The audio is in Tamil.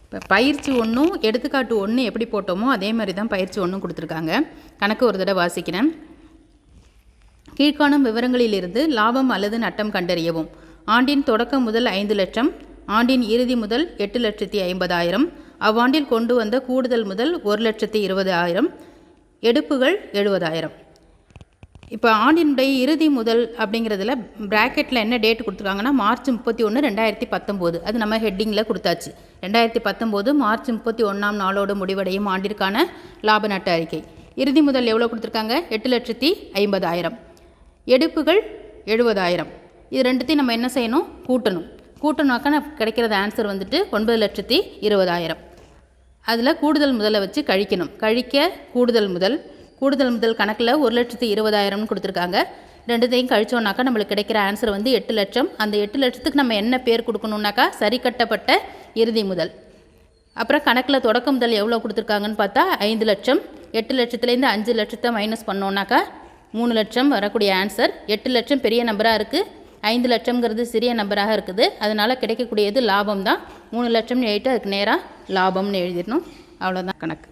இப்போ பயிற்சி 1 எடுத்துக்காட்டு 1 எப்படி போட்டோமோ அதே மாதிரி தான் பயிற்சி 1 கொடுத்துருக்காங்க. கணக்கு ஒரு தடவை வாசிக்கிறேன். கீழ்காணும் விவரங்களிலிருந்து லாபம் அல்லது நட்டம் கண்டறியவும். ஆண்டின் தொடக்கம் முதல் 5 லட்சம், ஆண்டின் இறுதி முதல் 8,50,000, அவ்வாண்டில் கொண்டு வந்த கூடுதல் முதல் 1,20,000, எடுப்புகள் 70,000. இப்போ ஆண்டினுடைய இறுதி முதல் அப்படிங்கிறதுல ப்ராக்கெட்டில் என்ன டேட் கொடுத்துருக்காங்கன்னா மார்ச் 31, 2019. அது நம்ம ஹெட்டிங்கில் கொடுத்தாச்சு. 2019 மார்ச் 31ஆம் நாளோடு முடிவடையும் ஆண்டிற்கான லாப நட்ட அறிக்கை. இறுதி முதல் எவ்வளோ கொடுத்துருக்காங்க? 8,50,000. எடுப்புகள் 70,000. இது ரெண்டுத்தையும் நம்ம என்ன செய்யணும்? கூட்டணும்னாக்கா கிடைக்கிறது ஆன்சர் வந்துட்டு 9,20,000. அதில் கூடுதல் முதலை வச்சு கழிக்கணும். கூடுதல் முதல் கணக்கில் 1,20,000 கொடுத்துருக்காங்க. ரெண்டுத்தையும் கழிச்சோன்னாக்கா நம்மளுக்கு கிடைக்கிற ஆன்சர் வந்து 8 லட்சம். அந்த 8 லட்சத்துக்கு நம்ம என்ன பேர் கொடுக்கணுன்னாக்கா சரி கட்டப்பட்ட இறுதி முதல். அப்புறம் கணக்கில் தொடக்க முதல் எவ்வளோ கொடுத்துருக்காங்கன்னு பார்த்தா 5 லட்சம். 8 லட்சத்துலேருந்து 5 லட்சத்தை மைனஸ் பண்ணோன்னாக்கா 3 லட்சம் வரக்கூடிய ஆன்சர். 8 லட்சம் பெரிய நம்பராக இருக்குது, 5 லட்சம்ங்கிறது சிறிய நம்பராக இருக்குது. அதனால் கிடைக்கக்கூடியது லாபம் தான். 3 லட்சம்னு எழுதிட்டு அதுக்கு நேராக லாபம்னு எழுதிடணும். அவ்வளோதான் கணக்கு.